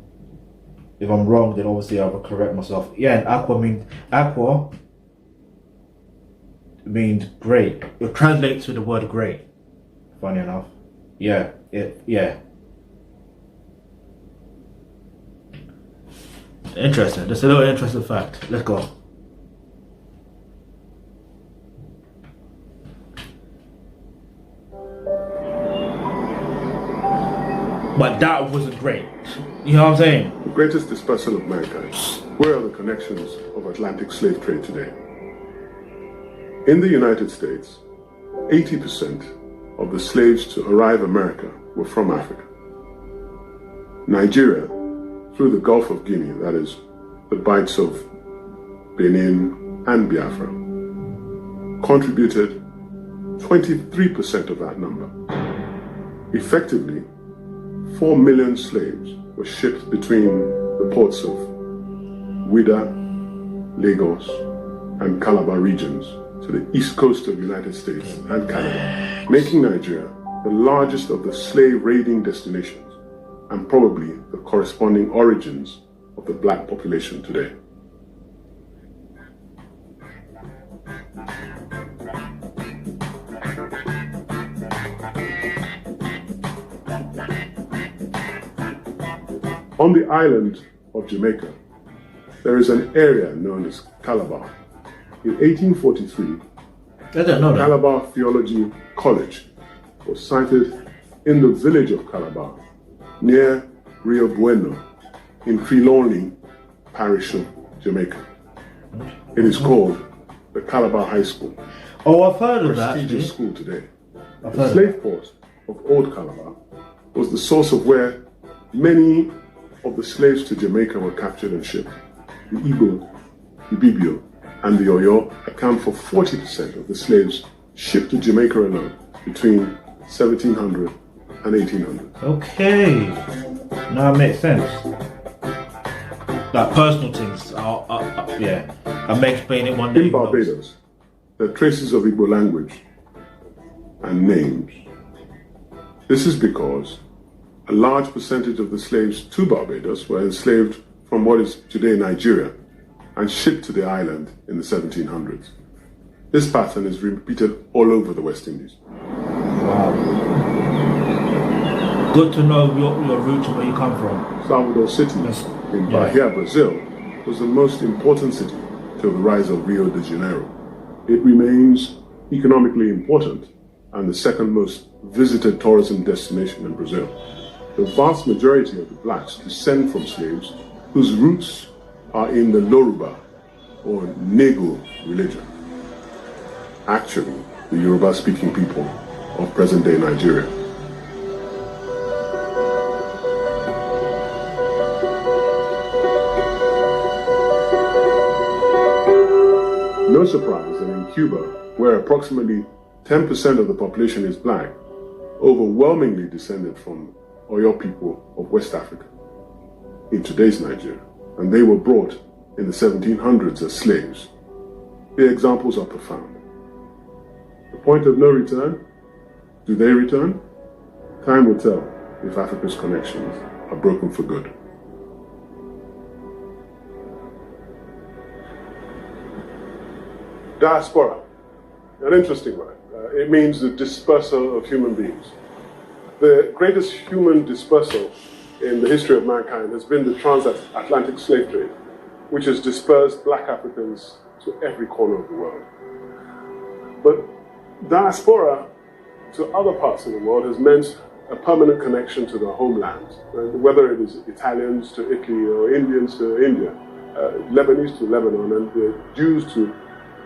If I'm wrong, then obviously I will correct myself. Yeah, and aqua means great. It translates to the word great. Funny enough. Yeah. Interesting. Just a little interesting fact. Let's go. but that wasn't great. You know what I'm saying? The greatest dispersal of mankind. Where are the connections of Atlantic slave trade today? In the United States, 80% of the slaves to arrive America were from Africa. Nigeria, through the Gulf of Guinea, that is, the bights of Benin and Biafra, contributed 23% of that number. Effectively, 4 million slaves were shipped between the ports of Ouidah, Lagos, and Calabar regions to the east coast of the United States and Canada, making Nigeria the largest of the slave raiding destinations and probably the corresponding origins of the black population today. On the island of Jamaica, there is an area known as Calabar. In 1843, Calabar Theology College was sited in the village of Calabar, near Rio Bueno, in Trelawney Parish of Jamaica. It is called the Calabar High School. Oh, I've heard of that. Prestigious school today. The slave port of Old Calabar was the source of where many of the slaves to Jamaica were captured and shipped. The Igbo, the Ibibio, and the Oyo account for 40% of the slaves shipped to Jamaica alone between 1700 and 1800. Okay, now it makes sense. Like personal things, yeah, I may explain it one day. In Barbados, there are traces of Igbo language and names. This is because a large percentage of the slaves to Barbados were enslaved from what is today Nigeria and shipped to the island in the 1700s. This pattern is repeated all over the West Indies. Wow. Good to know your roots and where you come from. Salvador City in Bahia, Brazil, was the most important city till the rise of Rio de Janeiro. It remains economically important and the second most visited tourism destination in Brazil. The vast majority of the blacks descend from slaves whose roots are in the Yoruba or Nego religion. Actually, the Yoruba-speaking people of present-day Nigeria. No surprise that in Cuba, where approximately 10% of the population is black, overwhelmingly descended from Oyo people of West Africa in today's Nigeria, and they were brought in the 1700s as slaves. The examples are profound. The point of no return, do they return? Time will tell if Africa's connections are broken for good. Diaspora, an interesting word. It means the dispersal of human beings. The greatest human dispersal in the history of mankind has been the transatlantic slave trade, which has dispersed black Africans to every corner of the world. But diaspora to other parts of the world has meant a permanent connection to the homeland, whether it is Italians to Italy or Indians to India, Lebanese to Lebanon, and the Jews to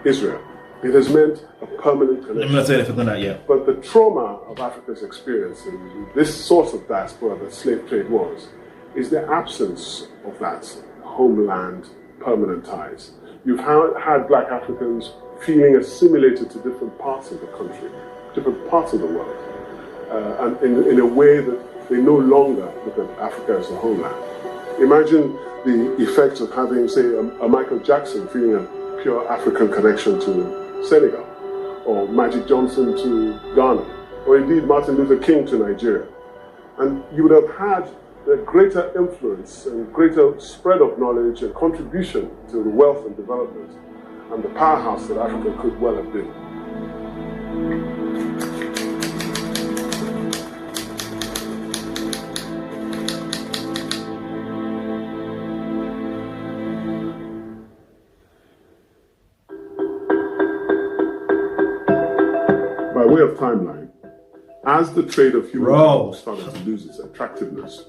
Israel. It has meant a permanent connection. I'm not saying anything on that yet. But the trauma of Africa's experience in this sort of diaspora that slave trade was, is the absence of that homeland permanent ties. You've had black Africans feeling assimilated to different parts of the country, different parts of the world, and in a way that they no longer look at Africa as a homeland. Imagine the effect of having, say, a Michael Jackson feeling a pure African connection to Senegal, or Magic Johnson to Ghana, or indeed Martin Luther King to Nigeria. And you would have had a greater influence and greater spread of knowledge and contribution to the wealth and development and the powerhouse that Africa could well have been. By way of timeline, As the trade of human Bro. capital started to lose its attractiveness,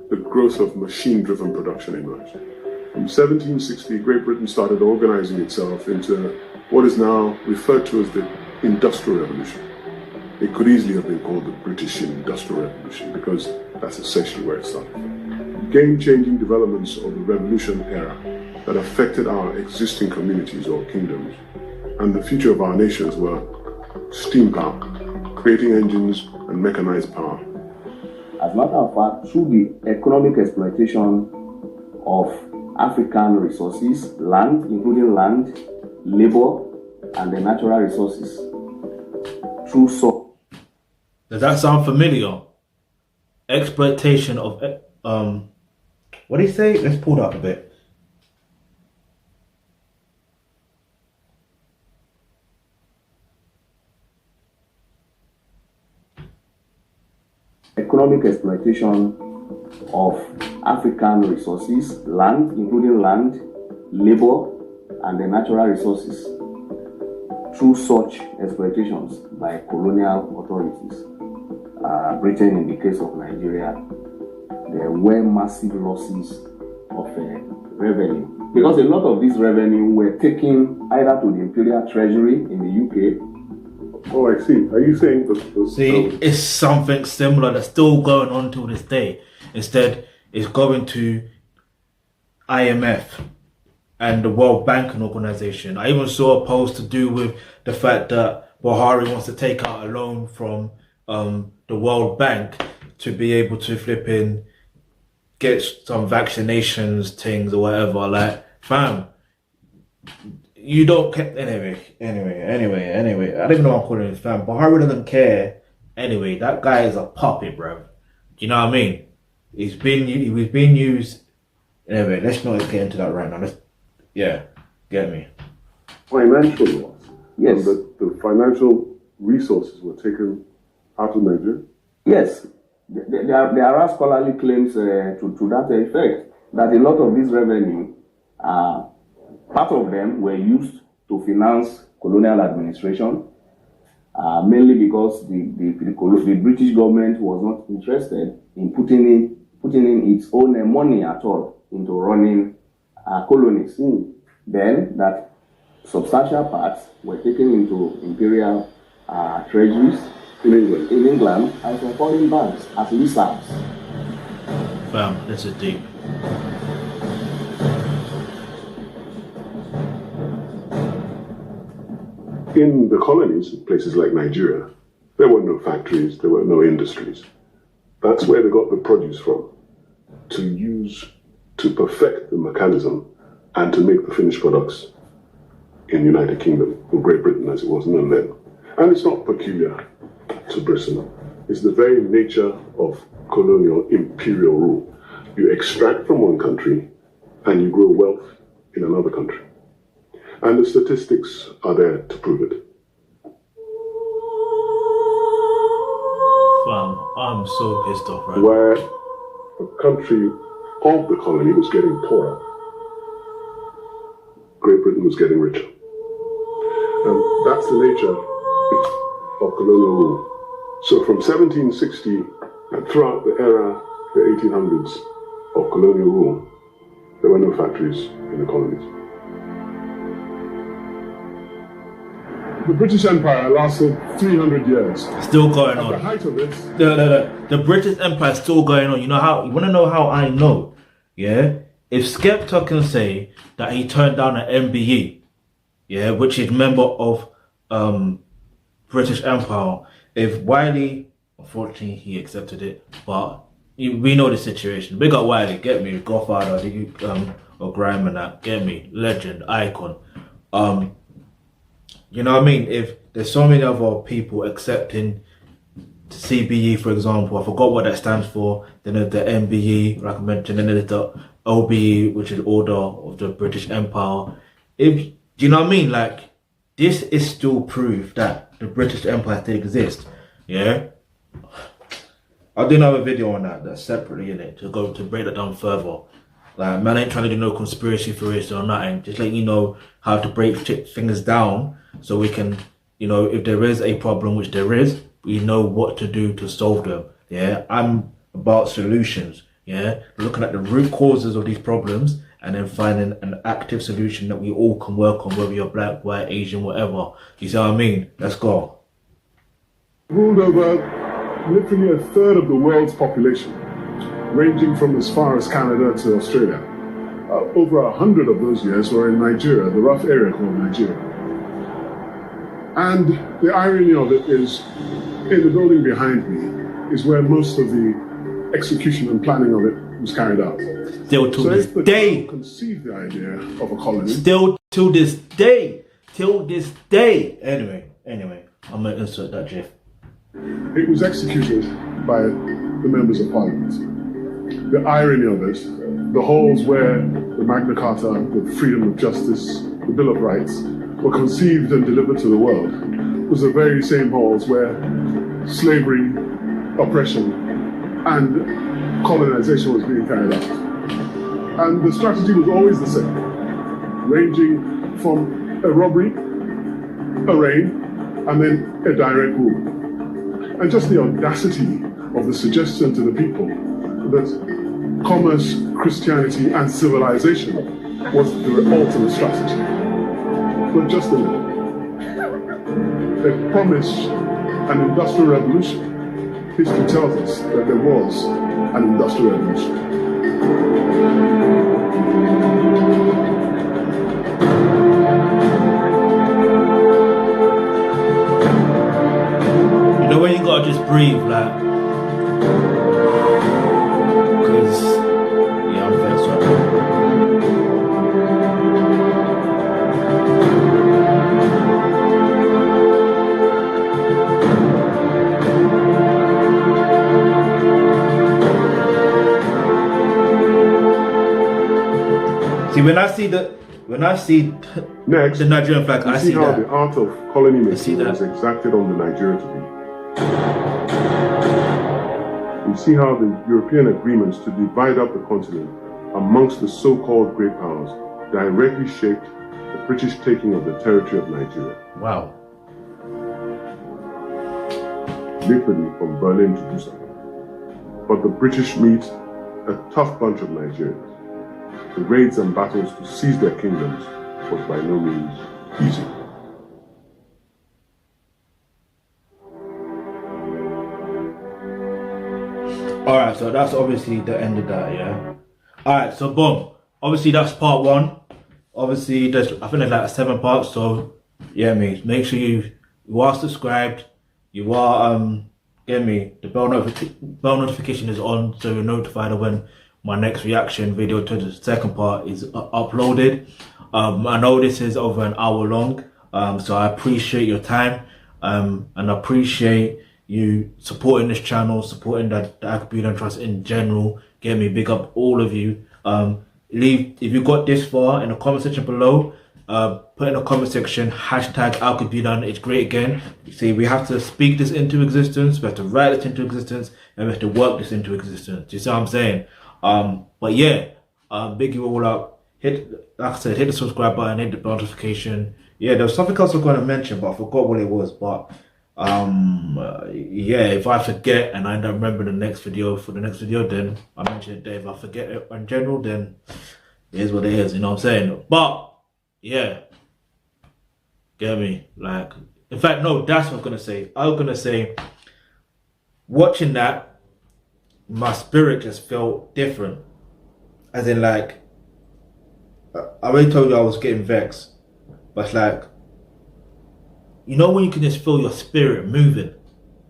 the growth of machine-driven production emerged. From 1760, Great Britain started organizing itself into what is now referred to as the Industrial Revolution. It could easily have been called the British Industrial Revolution because that's essentially where it started. Game-changing developments of the Revolution era that affected our existing communities or kingdoms and the future of our nations were steam power, creating engines and mechanized power. As a matter of fact, through the economic exploitation of African resources, land, including land, labor, and the natural resources, through so. Does that sound familiar? Exploitation of what do you say? Let's pull that up a bit. Economic exploitation of African resources, land, including land, labor, and the natural resources, through such exploitations by colonial authorities. Britain, in the case of Nigeria, there were massive losses of revenue because a lot of this revenue were taken either to the imperial treasury in the UK. Oh, I see. Are you saying that? See, it's something similar that's still going on to this day. Instead, it's going to IMF and the World Banking Organization. I even saw a post to do with the fact that Buhari wants to take out a loan from the World Bank to be able to flip in, get some vaccinations things or whatever. Like, fam, you don't care. Anyway. I don't even know what I'm calling him, fam. Buhari doesn't care. Anyway, that guy is a puppet, bro. Do you know what I mean? He's been used. Anyway, let's not get into that right now. Get me. Financial loss. Yes. And the financial resources were taken out of Nigeria. Yes, there are scholarly claims to that effect, that a lot of this revenue, part of them were used to finance colonial administration, mainly because the British government was not interested in putting in its own money at all into running colonies. Then that substantial parts were taken into imperial treasuries in England and from foreign banks as reserves. Fam, this is deep. In the colonies, places like Nigeria, there were no factories, there were no industries. That's where they got the produce from, to use to perfect the mechanism and to make the finished products in the United Kingdom, or Great Britain as it was known then. And it's not peculiar to Britain. It's the very nature of colonial imperial rule. You extract from one country and you grow wealth in another country. And the statistics are there to prove it. Fam, I'm so pissed off right now. Where a country of the colony was getting poorer, Great Britain was getting richer. And that's the nature of colonial rule. So from 1760 and throughout the era, the 1800s of colonial rule, there were no factories in the colonies. The British Empire lasted 300 years. Still going At the on. height of it, The British Empire is still going on. You want to know how I know? Yeah? If Skepta can say that he turned down an MBE, yeah, which is member of British Empire, if Wiley, unfortunately he accepted it, but we know the situation. Big up Wiley, get me, Godfather, or Grime and that, get me, legend, icon. You know what I mean? If there's so many other people accepting CBE, for example, I forgot what that stands for. Then there's the MBE, like I mentioned, then there's the OBE, which is Order of the British Empire. Do you know what I mean? Like, this is still proof that the British Empire still exists. Yeah? I'll do another video on that's separately in it to break that down further. Like, man, I ain't trying to do no conspiracy theories or nothing. Just letting you know how to break things down so we can, if there is a problem, which there is, we know what to do to solve them. Yeah, I'm about solutions. Yeah, looking at the root causes of these problems and then finding an active solution that we all can work on, whether you're black, white, Asian, whatever. You see what I mean? Let's go. Ruled over literally a third of the world's population, ranging from as far as Canada to Australia. Over 100 of those years were in Nigeria, the rough area called Nigeria. And the irony of it is, in the building behind me is where most of the execution and planning of it was carried out. Still to this day, conceived the idea of a colony. Still to this day, till this day. Anyway, I'm gonna insert that GIF. It was executed by the members of Parliament. The irony of it, the halls where the Magna Carta, the freedom of justice, the Bill of Rights were conceived and delivered to the world, was the very same halls where slavery, oppression, and colonization was being carried out. And the strategy was always the same, ranging from a robbery, a raid, and then a direct rule. And just the audacity of the suggestion to the people that commerce, Christianity, and civilization was the ultimate strategy. But just a minute. They promised an industrial revolution. History tells us that there was an industrial revolution. You know when you gotta just breathe, like, because yeah, I'm very sorry. See, when I see Next, the Nigerian flag, I see how that. the art of colony making that. was exacted on the Nigerian to be. We see how the European agreements to divide up the continent amongst the so-called great powers directly shaped the British taking of the territory of Nigeria. Wow. Literally from Berlin to Busan. But the British meet a tough bunch of Nigerians. The raids and battles to seize their kingdoms was by no means easy. Alright, so that's obviously the end of that, yeah? Alright, so boom. Obviously that's part one. Obviously I think there's like 7 parts, so yeah, make sure you are subscribed, you are get me, the bell notification is on, so you're notified of when my next reaction video to the second part is uploaded. I know this is over an hour long, so I appreciate your time, and I appreciate you supporting this channel, supporting the Alkebulantrust in general. Get me, big up all of you. Leave, if you got this far, in the comment section below, put in the comment section hashtag Alkebulan. It's great again. You see, we have to speak this into existence, we have to write this into existence, and we have to work this into existence. You see what I'm saying? But yeah, big you all up. Like I said, hit the subscribe button, hit the bell notification. Yeah, there was something else I was going to mention, but I forgot what it was. But yeah, if I forget and I end up remembering the next video for the next video, then I mention it there. If I forget it in general, then it is what it is. You know what I'm saying? But yeah, get me? Like, in fact, no, that's what I'm gonna say. I was gonna say, watching that, my spirit just felt different. As in, like, I already told you I was getting vexed, but it's like, you know when you can just feel your spirit moving,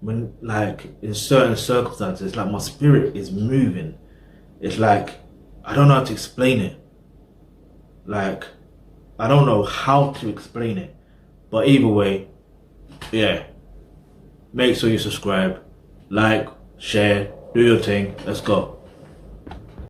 when like in certain circumstances, like my spirit is moving. It's like, I don't know how to explain it. Like, I don't know how to explain it, but either way, yeah, make sure you subscribe, like, share, do your thing. Let's go.